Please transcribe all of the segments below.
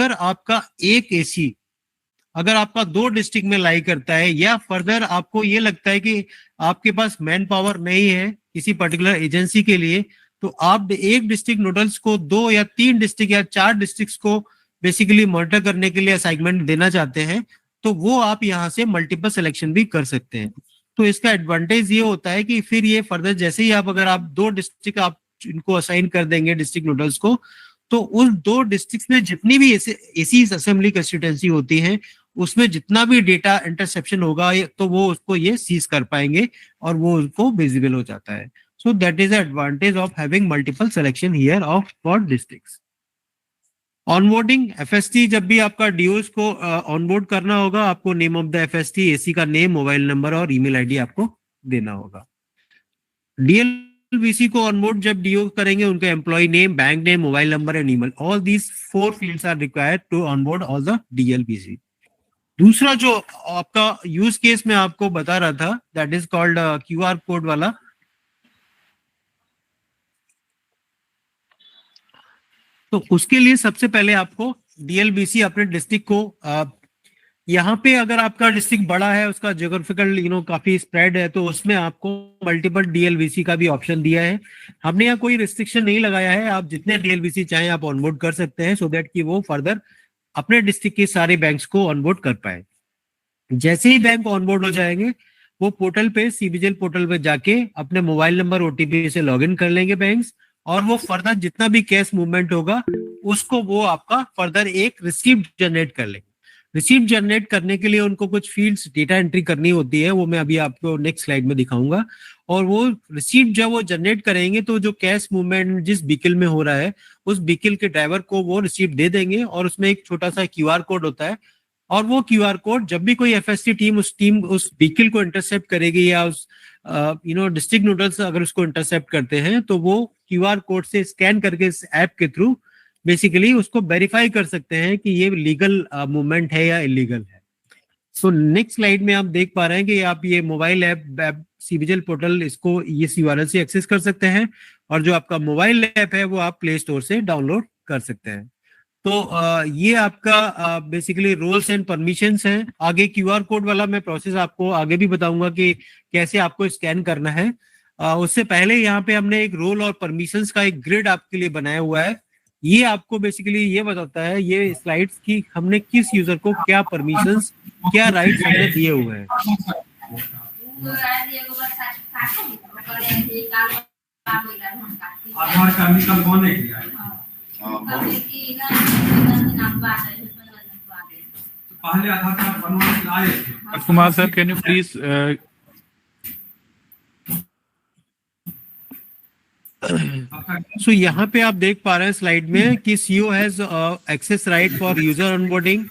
अगर आपका एक एसी अगर आपका 2 डिस्ट्रिक्ट में लाई करता है, या फर्दर आपको ये लगता है कि आपके पास मैन पावर नहीं है किसी पर्टिकुलर एजेंसी के लिए, तो आप एक डिस्ट्रिक्ट नोडल्स को 2 या 3 डिस्ट्रिक्ट या 4 डिस्ट्रिक्ट्स को बेसिकली मॉनिटर करने के लिए असाइनमेंट देना चाहते हैं, तो वो आप यहाँ से मल्टीपल सिलेक्शन भी कर सकते हैं। तो इसका एडवांटेज ये होता है कि फिर ये फर्दर जैसे ही अगर आप 2 डिस्ट्रिक्ट आप इनको असाइन कर देंगे डिस्ट्रिक्ट नोडल्स को, तो उस 2 डिस्ट्रिक्ट में जितनी भी एसी असेंबली कंस्टिट्यूएंसी होती है, उसमें जितना भी डेटा इंटरसेप्शन होगा तो वो उसको ये सीज कर पाएंगे और वो उसको विजिबल हो जाता है। So that is advantage of having multiple selection here of for districts. Onboarding FST, जब भी आपका डीओस को ऑनबोर्ड करना होगा, आपको name of the FST, AC का नेम, मोबाइल नंबर और ईमेल आईडी आपको देना होगा। डीएलबीसी को ऑनबोर्ड जब डीओ करेंगे, उनका employee name, bank name, mobile number and email, all these 4 fields are required to onboard all the DLBC. दूसरा जो आपका यूज केस में आपको बता रहा था, that is called QR code वाला। तो उसके लिए सबसे पहले आपको डीएलबीसी अपने डिस्ट्रिक्ट को यहाँ पे अगर आपका डिस्ट्रिक्ट बड़ा है, उसका ज्योग्राफिकल काफी स्प्रेड है, तो उसमें आपको मल्टीपल डीएलबीसी का भी ऑप्शन दिया है। हमने यहाँ कोई रिस्ट्रिक्शन नहीं लगाया है, आप जितने डीएलबीसी चाहें आप ऑनबोर्ड कर सकते हैं, सो दैट कि वो फर्दर अपने डिस्ट्रिक्ट के सारे बैंक्स को ऑनबोर्ड कर पाए। जैसे ही बैंक ऑनबोर्ड हो जाएंगे, वो पोर्टल पे, सीबीजेल पोर्टल पे जाके अपने मोबाइल नंबर, ओटीपी से लॉगिन कर लेंगे बैंक्स, और वो फर्दर जितना भी कैश मूवमेंट होगा उसको वो आपका फर्दर एक रिसीप्ट जनरेट कर लेंगे। रिसीप्ट जनरेट करने के लिए उनको कुछ फील्ड्स डेटा एंट्री करनी होती है, वो मैं अभी आपको नेक्स्ट स्लाइड में दिखाऊंगा। और वो रिसीप्ट जब वो जनरेट करेंगे, तो जो कैश मूवमेंट जिस व्हीकल में हो रहा है, उस व्हीकल के ड्राइवर को वो रिसीप्ट दे देंगे, और उसमें एक छोटा सा क्यूआर कोड होता है, और वो क्यूआर कोड जब भी कोई एफएसटी टीम उस व्हीकल को इंटरसेप्ट करेगी, या उस डिस्ट्रिक्ट नोडल्स अगर उसको इंटरसेप्ट करते हैं, तो वो क्यूआर कोड से स्कैन करके इस ऐप के थ्रू बेसिकली उसको वेरीफाई कर सकते हैं कि ये लीगल मूवमेंट है या इलीगल है। सो नेक्स्ट स्लाइड में आप देख पा रहे हैं कि आप ये मोबाइल ऐप सीबीजेल पोर्टल, इसको इस यूआरएल से एक्सेस कर सकते हैं, और जो आपका मोबाइल ऐप है वो आप प्ले स्टोर से डाउनलोड कर सकते हैं। तो ये आपका बेसिकली रोल्स एंड परमिशंस हैं। आगे क्यूआर कोड वाला मैं प्रोसेस आपको आगे भी बताऊंगा कि कैसे आपको स्कैन करना है। उससे पहले यहाँ पे हमने एक रोल और परमिशंस का एक ग्रिड आपके लिए बनाया हुआ है। ये आपको बेसिकली ये बताता है, ये स्लाइड्स की हमने किस यूजर को क्या परमिशंस, क्या राइट्स हमने दिए हुए हैं। Kumar sir, can you please so यहाँ पे आप देख पा रहे हैं स्लाइड में कि CO has access right for user onboarding,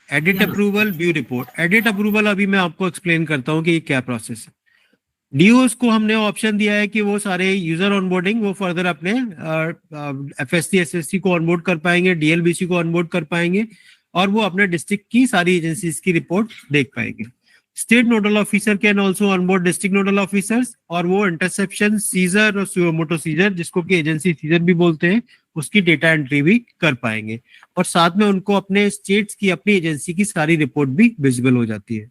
edit approval, view report. Edit approval अभी मैं आपको एक्सप्लेन करता हूँ कि ये क्या प्रोसेस है। डीओस को हमने ऑप्शन दिया है कि वो सारे यूजर ऑनबोर्डिंग वो फर्दर अपने एफएसटी एसएसटी को ऑनबोर्ड कर पाएंगे, डीएलबीसी को ऑनबोर्ड कर पाएंगे, और वो अपने डिस्ट्रिक्ट की सारी एजेंसीज की रिपोर्ट देख पाएंगे। State nodal officer can also onboard district nodal officers, और वो इंटरसेप्शन, सीजर और सुयोमोटो सीजर, जिसको कि एजेंसी सीजर भी बोलते हैं, उसकी डेटा एंट्री भी कर पाएंगे, और साथ में उनको अपने स्टेट्स की, अपनी एजेंसी की सारी रिपोर्ट भी विजिबल हो जाती है।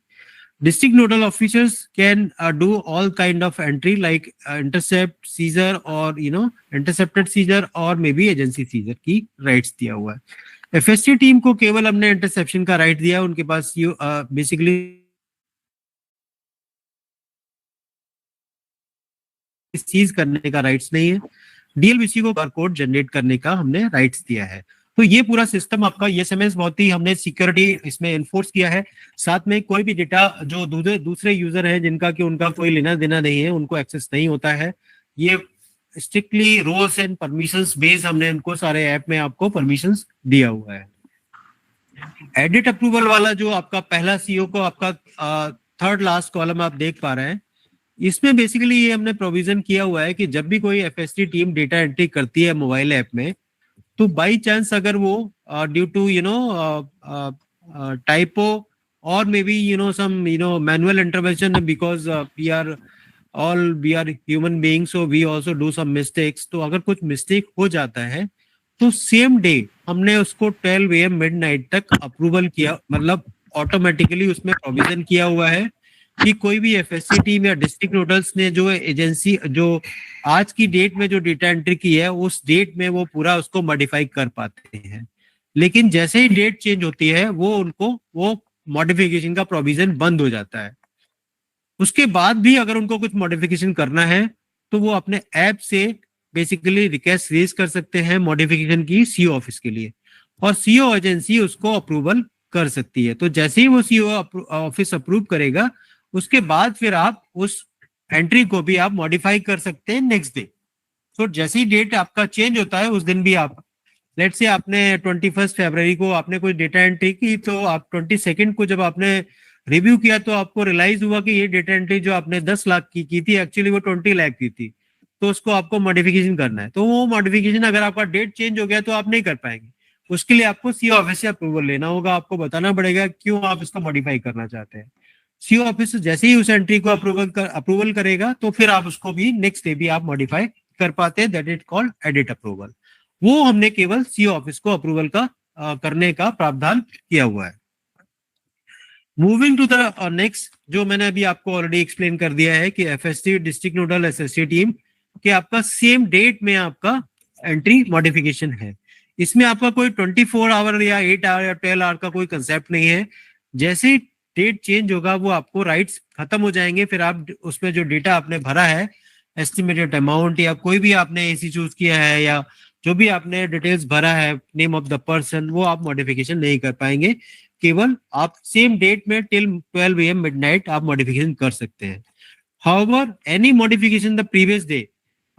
District nodal officers can do all kind of entry like intercept, seizure, or intercepted seizure, और maybe agency seizure की rights दिया हुआ है। FST टीम को केवल हमने इंटरसेप्शन का राइट दिया, उनके पास बेसिकली सीज करने का राइट्स नहीं है। डीएलबीसी को बार कोड जनरेट करने का हमने राइट्स दिया है। तो ये पूरा सिस्टम आपका एसएमएस बहुत ही हमने सिक्योरिटी इसमें एनफोर्स किया है। साथ में कोई भी डेटा जो दूसरे यूजर हैं जिनका कि उनका कोई लेना देना नहीं है, उनको एक्सेस नहीं होता है। ये strictly roles and permissions based हमने उनको सारे ऐप में आपको परमिशंस दिया हुआ है। एडिट अप्रूवल वाला जो आपका पहला सीओ को आपका थर्ड लास्ट कॉलम आप देख पा रहे हैं, इसमें बेसिकली ये हमने प्रोविजन किया हुआ है कि जब भी कोई एफएसटी टीम डेटा एंट्री करती है मोबाइल ऐप में, तो बाई चांस अगर वो ड्यू टू टाइपो और may be some manual intervention, because we are human beings, so we also do some mistakes. तो अगर कुछ मिस्टेक हो जाता है तो सेम डे हमने उसको 12 AM मिडनाइट तक अप्रूवल किया, मतलब ऑटोमेटिकली उसमें प्रोविजन किया हुआ है कि कोई भी एफएससी टीम या डिस्ट्रिक्ट नोडल्स ने जो एजेंसी जो आज की डेट में जो डेटा एंट्री की है उस डेट में वो पूरा उसको मॉडिफाई कर पाते हैं। लेकिन जैसे ही डेट चेंज होती है वो उनको वो मॉडिफिकेशन का प्रोविजन बंद हो जाता है। उसके बाद भी अगर उनको कुछ मॉडिफिकेशन करना है तो वो अपने ऐप से बेसिकली रिक्वेस्ट रेज कर सकते हैं मॉडिफिकेशन की सीओ ऑफिस के लिए, और सीओ एजेंसी उसको अप्रूवल कर सकती है। तो जैसे ही वो सीओ ऑफिस अप्रूव करेगा उसके बाद फिर आप उस एंट्री को भी आप मॉडिफाई कर सकते हैं नेक्स्ट डे। तो जैसे ही डेट आपका चेंज होता है उस दिन भी आप, लेट से आपने 21 फरवरी को आपने कोई डेटा एंट्री की, तो आप 22 को जब आपने रिव्यू किया तो आपको रियलाइज हुआ कि ये डेटा एंट्री जो आपने 10 लाख की थी एक्चुअली वो 20 लाख की थी, तो उसको आपको मॉडिफिकेशन करना है। तो वो मॉडिफिकेशन अगर आपका डेट चेंज हो गया तो आप नहीं कर पाएंगे, उसके लिए आपको सीओ ऑफिस से अप्रूवल लेना होगा, आपको बताना पड़ेगा क्यों आप इसको मॉडिफाई करना चाहते हैं। सीओ ऑफिस जैसे ही उस एंट्री को अप्रूवल करेगा तो फिर आप उसको भी नेक्स्ट डे भी आप मॉडिफाई कर पाते हैं, that is called edit approval. वो हमने केवल सीओ ऑफिस को अप्रूवल का करने का प्रावधान किया हुआ है। मूविंग टू द नेक्स्ट, जो मैंने अभी आपको ऑलरेडी एक्सप्लेन कर दिया है कि FST district nodal SST team कि आपका सेम डेट में आपका एंट्री मॉडिफिकेशन है। इसमें आपका कोई 24 आवर या 8 आवर या 12 आवर का कोई कंसेप्ट नहीं है। जैसे डेट चेंज होगा वो आपको राइट्स खत्म हो जाएंगे, फिर आप उसमें जो डेटा आपने भरा है एस्टिमेटेड अमाउंट या कोई भी आपने एसी चूज किया है या जो भी आपने डिटेल्स भरा है नेम ऑफ द पर्सन, वो आप मॉडिफिकेशन नहीं कर पाएंगे। केवल आप सेम डेट में टिल 12 AM मिडनाइट आप मॉडिफिकेशन कर सकते हैं। However any modification the previous day,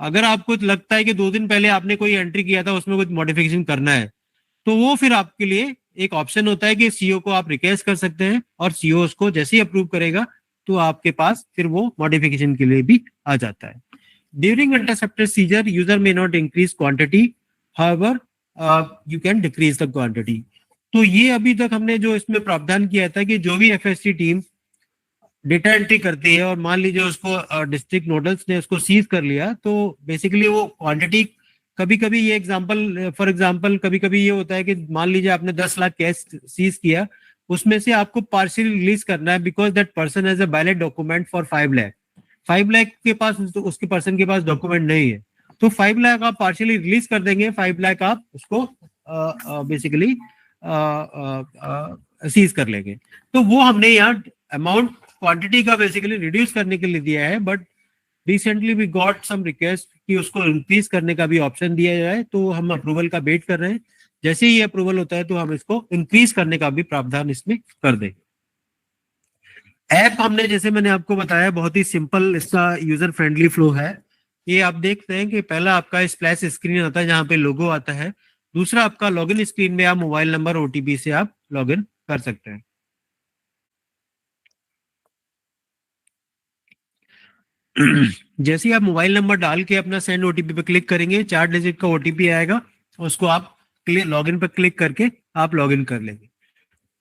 अगर आपको लगता है कि 2 दिन पहले आपने कोई एंट्री किया था उसमें कुछ मॉडिफिकेशन करना है, तो वो फिर आपके लिए एक ऑप्शन होता है कि सीओ को आप रिक्वेस्ट कर सकते हैं और सीओ उसको जैसे ही अप्रूव करेगा तो आपके पास फिर वो मॉडिफिकेशन के लिए भी आ जाता है। During interceptor seizure user may not increase quantity, however you can decrease the quantity. तो ये अभी तक हमने जो इसमें प्रावधान किया था कि जो भी एफएसटी टीम डेटा एंट्री करती है और मान लीजिए उसको डिस्ट्रिक्ट नोडल्स ने उसको सीज कर लिया, तो बेसिकली वो क्वांटिटी, कभी कभी ये एग्जांपल फॉर एग्जांपल कभी कभी ये होता है कि मान लीजिए आपने 10 लाख कैश सीज किया, उसमें से आपको पार्शियली रिलीज करना है because that person has a valid document for 5 lakh. 5 lakh के पास उसके पर्सन के पास डॉक्यूमेंट नहीं है, तो 5 लाख आप पार्शियली रिलीज कर देंगे, 5 लाख आप उसको बेसिकली सीज कर लेंगे। तो वो हमने यहाँ अमाउंट क्वांटिटी का बेसिकली रिड्यूस करने के लिए दिया है, but recently we got some request कि उसको इंक्रीज करने का भी ऑप्शन दिया जाए, तो हम अप्रूवल का वेट कर रहे हैं। जैसे ही अप्रूवल होता है तो हम इसको इंक्रीज करने का भी प्रावधान इसमें कर देंगे। ऐप हमने जैसे मैंने आपको बताया बहुत ही सिंपल इसका यूजर फ्रेंडली फ्लो है। ये आप देखते हैं कि पहला आपका स्प्लैश स्क्रीन आता है जहां पे लोगो आता है, दूसरा आपका लॉगिन स्क्रीन में आप मोबाइल नंबर ओटीपी से आप लॉगिन कर सकते हैं। जैसे ही आप मोबाइल नंबर डाल के अपना सेंड ओटीपी पे क्लिक करेंगे 4 डिजिट का ओटीपी आएगा, उसको आप लॉगिन पर क्लिक करके आप लॉगिन कर लेंगे।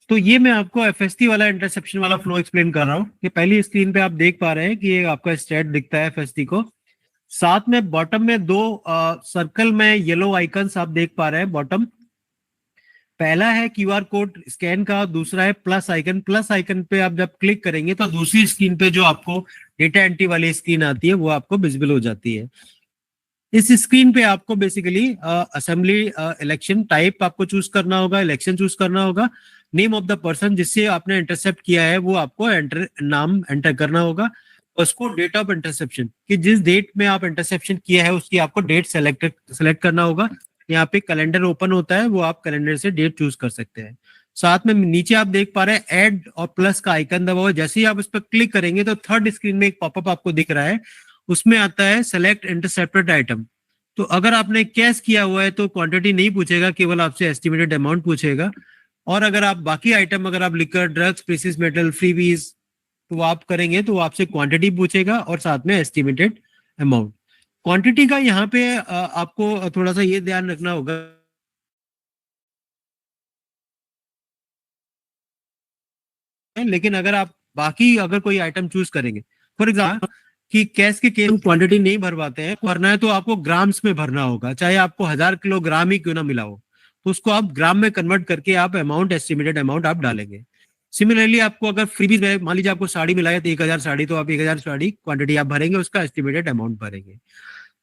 तो ये मैं आपको एफएसटी वाला इंटरसेप्शन वाला फ्लो एक्सप्लेन कर रहा हूँ कि पहली स्क्रीन पे आप देख पा रहे हैं कि ये आपका स्टेट दिखता है एफएसटी को, साथ में बॉटम में दो सर्कल में येलो आइकन्स आप देख पा रहे हैं बॉटम। पहला है क्यूआर कोड स्कैन का, दूसरा है प्लस आइकन। प्लस आइकन पे आप जब क्लिक करेंगे तो दूसरी स्क्रीन पे जो आपको डेटा एंट्री वाली स्क्रीन आती है वो आपको विजिबल हो जाती है। इस स्क्रीन पे आपको बेसिकली असेंबली इलेक्शन टाइप आपको चूज करना होगा, इलेक्शन चूज करना होगा, नेम ऑफ द पर्सन जिससे आपने इंटरसेप्ट किया है वो आपको नाम एंटर करना होगा, उसको डेट ऑफ इंटरसेप्शन कि जिस डेट में आप इंटरसेप्शन किया है उसकी आपको डेट सेलेक्ट करना होगा। यहाँ पे कैलेंडर ओपन होता है, वो आप कैलेंडर से डेट चूज कर सकते हैं। साथ में नीचे आप देख पा रहे हैं ऐड और प्लस का आइकन दबा हुआ, जैसे ही आप उस पर क्लिक करेंगे तो थर्ड स्क्रीन में एक पॉपअप आपको दिख रहा है, उसमें आता है सेलेक्ट इंटरसेप्टेड आइटम। तो अगर आपने कैश किया हुआ है तो क्वांटिटी नहीं पूछेगा, केवल आपसे एस्टिमेटेड अमाउंट पूछेगा। और अगर आप बाकी आइटम अगर आप liquor drugs precious metal freebies तो आप करेंगे तो आपसे क्वांटिटी पूछेगा और साथ में एस्टिमेटेड अमाउंट। क्वांटिटी का यहाँ पे आपको थोड़ा सा ये ध्यान रखना होगा, लेकिन अगर आप बाकी अगर कोई आइटम चूज करेंगे, फॉर एग्जाम्पल कि कैश के केस क्वांटिटी नहीं भरवाते हैं, भरना है तो आपको ग्राम्स में भरना होगा, चाहे आपको 1000 किलोग्राम ही क्यों ना मिला हो, तो उसको आप ग्राम में कन्वर्ट करके आप अमाउंट, एस्टिमेटेड अमाउंट आप डालेंगे। सिमिलरली आपको अगर फ्रीबीज में मान लीजिए आपको साड़ी मिला है तो 1000 साड़ी, तो आप 1000 साड़ी क्वांटिटी आप भरेंगे, उसका एस्टिमेटेड अमाउंट भरेंगे।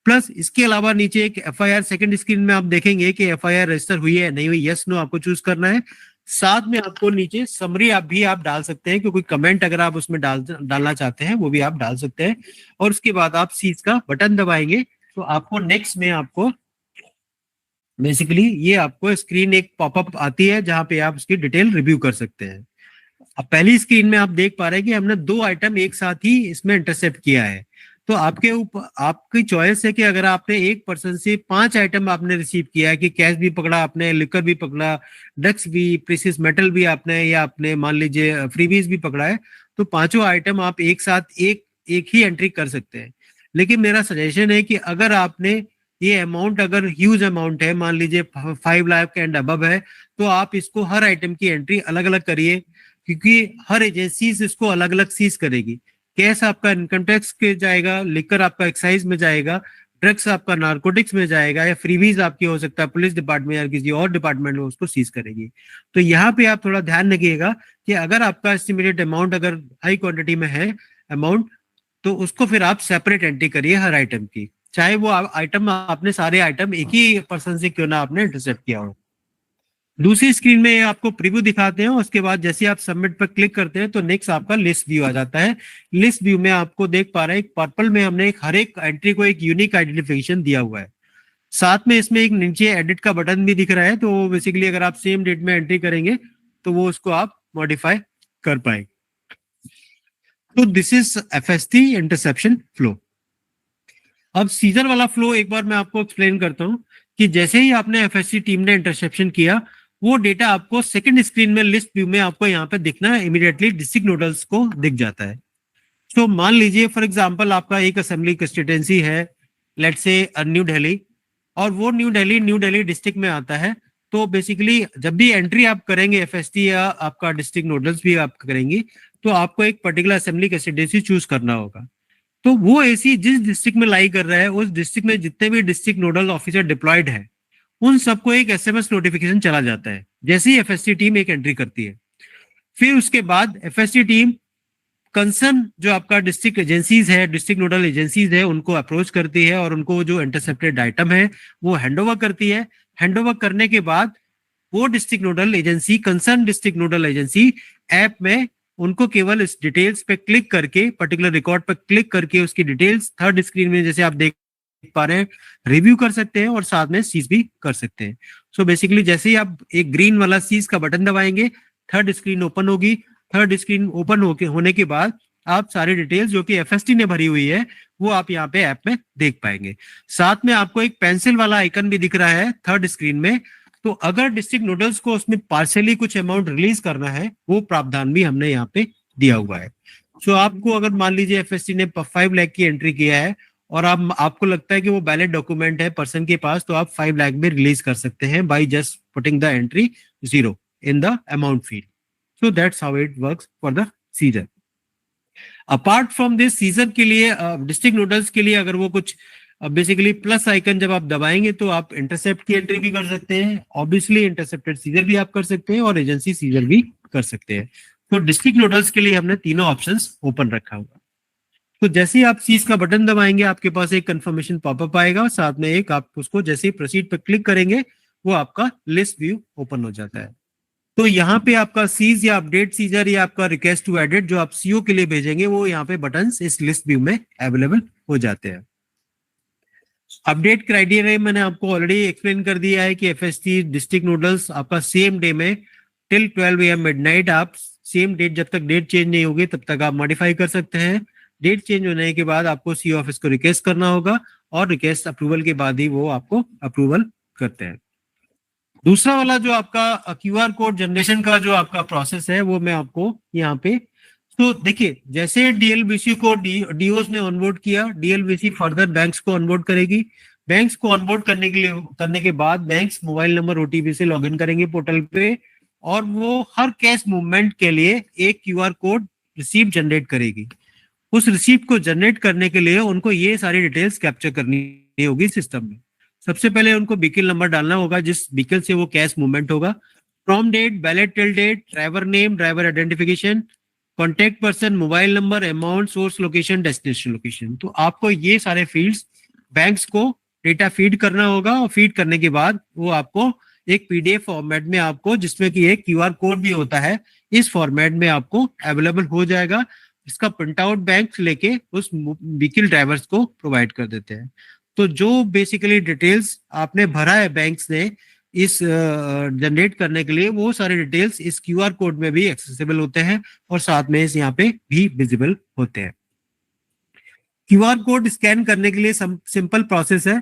प्लस इसके अलावा नीचे एक एफआईआर, सेकंड स्क्रीन में आप देखेंगे कि एफआईआर रजिस्टर हुई है नहीं हुई, यस नो आपको चूज करना है। साथ में आपको नीचे समरी आप डाल सकते हैं, क्योंकि कमेंट अगर आप उसमें डालना चाहते हैं वो भी आप डाल सकते हैं। और उसके बाद आप सीज का बटन दबाएंगे तो आपको नेक्स्ट में आपको बेसिकली ये आपको स्क्रीन एक पॉपअप आती है जहां पे आप उसकी डिटेल रिव्यू कर सकते हैं। अब पहली स्क्रीन में आप देख पा रहे हैं कि हमने 2 आइटम एक साथ ही इसमें इंटरसेप्ट किया है। तो आपके ऊपर आपकी चॉइस है कि अगर आपने एक पर्सन से 5 आइटम आपने रिसीव किया है, कि कैश भी पकड़ा आपने, लिकर भी पकड़ा, ड्रग्स भी, प्रीसियस मेटल भी आपने, या आपने मान लीजिए फ्रीबीज भी पकड़ा है, तो पांचों आइटम आप एक साथ एक ही एंट्री कर सकते हैं। लेकिन मेरा सजेशन है कि अगर आपने ये अमाउंट अगर ह्यूज अमाउंट है, मान लीजिए 5 लाख एंड अबव है, तो आप इसको हर आइटम की एंट्री अलग अलग करिए, क्योंकि हर एजेंसी इसको अलग अलग सीज करेगी। कैश आपका इनकम टैक्स के जाएगा, लिकर आपका एक्साइज में जाएगा, ड्रग्स आपका नारकोटिक्स में जाएगा, या फ्रीबीज आपकी हो सकता है पुलिस डिपार्टमेंट या किसी और डिपार्टमेंट में उसको सीज करेगी। तो यहाँ पे आप थोड़ा ध्यान रखिएगा कि अगर आपका एस्टिमेटेड अमाउंट अगर हाई क्वांटिटी में है अमाउंट, तो उसको फिर आप सेपरेट एंट्री करिए हर आइटम की, चाहे वो आइटम आपने सारे आइटम एक ही पर्सन से क्यों ना आपने इंटरसेप्ट किया हो। दूसरी स्क्रीन में आपको प्रीव्यू दिखाते हैं, उसके बाद जैसे आप सबमिट पर क्लिक करते हैं तो नेक्स्ट आपका लिस्ट व्यू आ जाता है। लिस्ट व्यू में आपको देख पा रहे हैं पर्पल में हमने हर एक एंट्री को एक यूनिक आइडेंटिफिकेशन दिया हुआ है। साथ में इसमें एक नीचे एडिट का बटन भी दिख रहा है, तो बेसिकली अगर आप सेम डेट में एंट्री करेंगे तो वो उसको आप मॉडिफाई कर पाएंगे। तो this is FST interception flow. अब सीजर वाला फ्लो एक बार मैं आपको एक्सप्लेन करता हूं कि जैसे ही आपने एफएससी टीम ने इंटरसेप्शन किया, वो डेटा आपको सेकंड स्क्रीन में लिस्ट व्यू में आपको यहाँ पे दिखना है, इमीडिएटली डिस्ट्रिक्ट नोडल्स को दिख जाता है। तो मान लीजिए फॉर एग्जांपल आपका एक असेंबली कंस्टिट्यूएंसी है, लेट्स से न्यू दिल्ली, और वो न्यू दिल्ली डिस्ट्रिक्ट में आता है। तो बेसिकली जब भी एंट्री आप करेंगे एफएसटी या आपका डिस्ट्रिक्ट नोडल्स भी आप करेंगे, तो आपको एक पर्टिकुलर असेंबली कंस्टिट्यूएंसी चूज करना होगा। तो वो ऐसी जिस डिस्ट्रिक्ट में लाई कर रहा है, उस डिस्ट्रिक्ट में जितने भी डिस्ट्रिक्ट नोडल ऑफिसर डिप्लॉयड है, उन सबको एक एसएमएस नोटिफिकेशन चला जाता है जैसे ही एफएसटी टीम एक एंट्री करती है। फिर उसके बाद एफएसटी टीम कंसर्न जो आपका डिस्ट्रिक्ट एजेंसीज है, डिस्ट्रिक्ट नोडल एजेंसीज है, उनको अप्रोच करती है और उनको जो इंटरसेप्टेड आइटम है वो हैंडओवर करती है। हैंडओवर करने के बाद वो district nodal agency, concern district nodal agency app में उनको केवल इस डिटेल्स पे क्लिक करके, पर्टिकुलर रिकॉर्ड पर क्लिक करके उसकी डिटेल्स थर्ड स्क्रीन में जैसे आप देख पा रहे हैं रिव्यू कर सकते हैं और साथ में सीज भी कर सकते हैं। सो बेसिकली जैसे ही आप एक ग्रीन वाला सीज का बटन दबाएंगे, थर्ड स्क्रीन ओपन होगी। थर्ड स्क्रीन ओपन होने के बाद आप सारी डिटेल्स जो कि एफएसटी ने भरी हुई है वो आप यहाँ पे ऐप में देख पाएंगे। साथ में आपको एक पेंसिल वाला आइकन भी दिख रहा है थर्ड स्क्रीन में। तो अगर डिस्ट्रिक्ट नोडल्स को उसमें पार्शियली कुछ अमाउंट रिलीज करना है, वो प्रावधान भी हमने यहाँ पे दिया हुआ है। सो आपको अगर मान लीजिए एफएसटी ने 5 लाख की एंट्री किया है और आपको लगता है कि वो वैलिड डॉक्यूमेंट है पर्सन के पास, तो आप 5 लाख में रिलीज कर सकते हैं by just putting the entry 0 in the amount field. So that's how it works for the seizure. Apart from this, seizure के लिए डिस्ट्रिक्ट नोडल्स के लिए अगर वो कुछ बेसिकली प्लस आइकन जब आप दबाएंगे तो आप इंटरसेप्ट की एंट्री भी कर सकते हैं, ऑब्वियसली इंटरसेप्टेड सीजर भी आप कर सकते हैं और एजेंसी सीजर भी कर सकते हैं। तो डिस्ट्रिक्ट नोडल्स के लिए हमने तीनों ऑप्शंस ओपन रखा हुआ। तो जैसे ही आप सीज का बटन दबाएंगे आपके पास एक कंफर्मेशन पॉपअप आएगा और साथ में एक आप उसको जैसे ही प्रोसीड पर क्लिक करेंगे वो आपका लिस्ट व्यू ओपन हो जाता है। तो यहाँ पे आपका सीज या अपडेट सीजर या आपका रिक्वेस्ट टू एडिट जो आप सीओ के लिए भेजेंगे वो यहाँ पे बटन इस लिस्ट व्यू में अवेलेबल हो जाते हैं। अपडेट क्राइटेरिया मैंने आपको ऑलरेडी एक्सप्लेन कर दिया है कि एफएसटी डिस्ट्रिक्ट नोडल्स आपका सेम डे में टिल 12 AM मिडनाइट, आप सेम डेट जब तक डेट चेंज नहीं होगी तब तक आप मॉडिफाई कर सकते हैं। डेट चेंज होने के बाद आपको सीओ ऑफिस को रिक्वेस्ट करना होगा और रिक्वेस्ट अप्रूवल के बाद ही वो आपको अप्रूवल करते हैं। दूसरा वाला जो आपका क्यूआर कोड जनरेशन का जो आपका प्रोसेस है वो मैं आपको यहाँ पे, तो देखिए जैसे डीएलबीसी को डीओस ने ऑनबोर्ड किया, डीएलबीसी फर्दर बैंक्स को ऑनबोर्ड करेगी। बैंक्स को ऑनबोर्ड करने के बाद बैंक्स मोबाइल नंबर ओटीपी से लॉगिन करेंगे पोर्टल पे और वो हर कैश मूवमेंट के लिए एक क्यूआर कोड रिसीप्ट जनरेट करेगी। उस रिसीप्ट को जनरेट करने के लिए उनको ये सारी डिटेल्स कैप्चर करनी होगी सिस्टम में। सबसे पहले उनको व्हीकल नंबर डालना होगा जिस व्हीकल से वो कैश मूवमेंट होगा, from date, valid till date, driver name, driver identification, contact person, mobile number, amount, source location, destination location. तो आपको ये सारे फील्ड्स बैंक्स को डेटा फीड करना होगा और फीड करने के बाद वो आपको एक पीडीएफ फॉर्मेट में आपको, जिसमें कि एक क्यूआर कोड भी होता है, इस फॉर्मेट में आपको अवेलेबल हो जाएगा। इसका प्रिंट आउट बैंक लेके उस व्हीकल ड्राइवर्स को प्रोवाइड कर देते हैं। तो जो बेसिकली डिटेल्स आपने भरा है बैंक्स ने इस जनरेट करने के लिए, वो सारे डिटेल्स इस क्यूआर कोड में भी एक्सेसिबल होते हैं और साथ में इस यहाँ पे भी विजिबल होते हैं। क्यूआर कोड स्कैन करने के लिए सिंपल प्रोसेस है।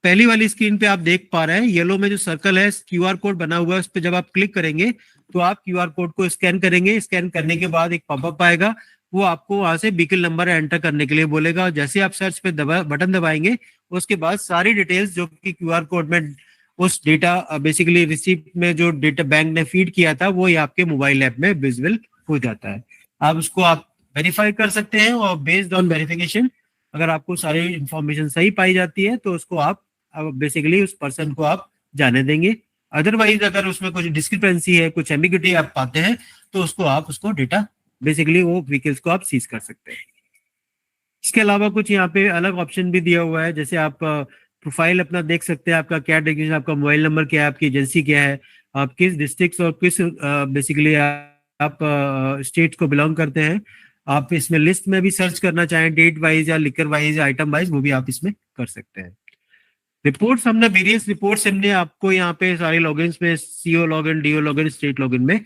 पहली वाली स्क्रीन पे आप देख पा रहे हैं येलो में जो सर्कल है क्यूआर कोड बना हुआ है, उस पर जब आप क्लिक करेंगे तो आप क्यूआर कोड को स्कैन करेंगे। स्कैन करने के बाद एक पॉपअप आएगा, वो आपको वहां से व्हीकल नंबर एंटर करने के लिए बोलेगा। जैसे आप सर्च पे बटन दबाएंगे उसके बाद सारी डिटेल्स जो कि क्यूआर कोड में उस डेटा बेसिकली रिसीप्ट में जो डेटा बैंक ने फीड किया था वो आपके मोबाइल ऐप में विजिबल हो जाता है। आप उसको आप वेरीफाई कर सकते हैं और बेस्ड ऑन वेरिफिकेशन अगर आपको सारी इंफॉर्मेशन सही पाई जाती है तो उसको आप बेसिकली उस पर्सन को आप जाने देंगे। अदरवाइज अगर उसमें कुछ डिस्क्रिपेंसी है, कुछ एम्बिग्यूटी आप पाते हैं तो उसको डेटा बेसिकली वो व्हीकल्स को आप सीज कर सकते हैं। इसके अलावा कुछ यहाँ पे अलग ऑप्शन भी दिया हुआ है, जैसे आप प्रोफाइल अपना देख सकते हैं, आपका क्या डिग्री, आपका मोबाइल नंबर क्या है, आपकी एजेंसी क्या है, आप किस डिस्ट्रिक्ट और किस बेसिकली आप स्टेट को बिलोंग करते हैं। आप इसमें लिस्ट में भी सर्च करना चाहें डेट वाइज या लिकर वाइज या आइटम वाइज, वो भी आप इसमें कर सकते हैं। रिपोर्ट्स हमने वेरियस रिपोर्ट्स हमने आपको यहाँ पे सारे लॉगिन्स में CO login, DO login, state login में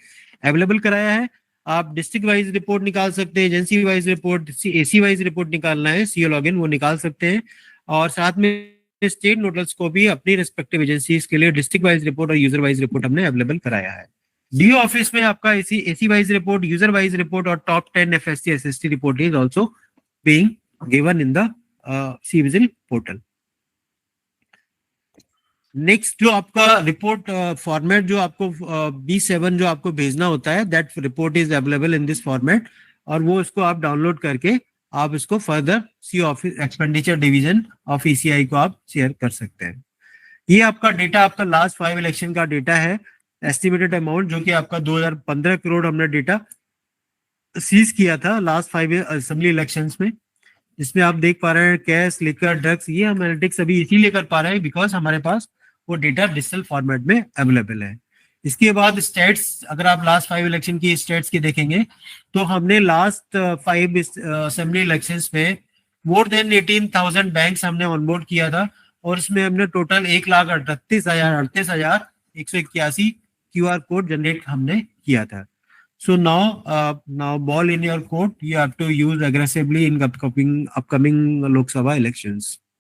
अवेलेबल कराया है। आप डिस्ट्रिक्ट वाइज रिपोर्ट निकाल सकते हैं, agency wise report, AC wise report निकालना है सीओ लॉगिन वो निकाल सकते हैं। और साथ में स्टेट नोडल्स को भी अपनी रिस्पेक्टिव एजेंसीज के लिए डिस्ट्रिक्ट वाइज रिपोर्ट और यूजर वाइज रिपोर्ट हमने अवेलेबल कराया है। डीओ ऑफिस में आपका AC wise report, user wise report और top 10 FSC SST report is also being given in the cVIGIL portal. Next जो आपका रिपोर्ट फॉर्मेट जो आपको B7 जो आपको भेजना होता है, that report is available in this format और वो इसको आप डाउनलोड करके आप इसको further see office expenditure division of ECI को आप शेयर कर सकते हैं। ये आपका डेटा आपका लास्ट 5 इलेक्शन का डेटा है, एस्टिमेटेड अमाउंट जो कि आपका 2015 करोड़ हमने डेटा सीज किया था लास्ट 5 असेंबली इलेक्शंस में। इसमें आप देख पा रहे हैं कैश, लिकर, ड्रग्स, ये हम एनालिटिक्स अभी इसीलिए कर पा रहे हैं बिकॉज हमारे पास वो डेटा डिजिटल फॉर्मेट में अवेलेबल है। इसके बाद स्टेट्स, अगर आप लास्ट 5 इलेक्शन की स्टेट्स की देखेंगे तो हमने लास्ट 5 असेंबली इलेक्शंस में मोर देन 18,000 बैंक्स हमने ऑनबोर्ड किया था और इसमें हमने टोटल 1,38,181 क्यूआर कोड जनरेट हमने किया था। So now ball in your court. You have to use aggressively in upcoming Lok Sabha elections.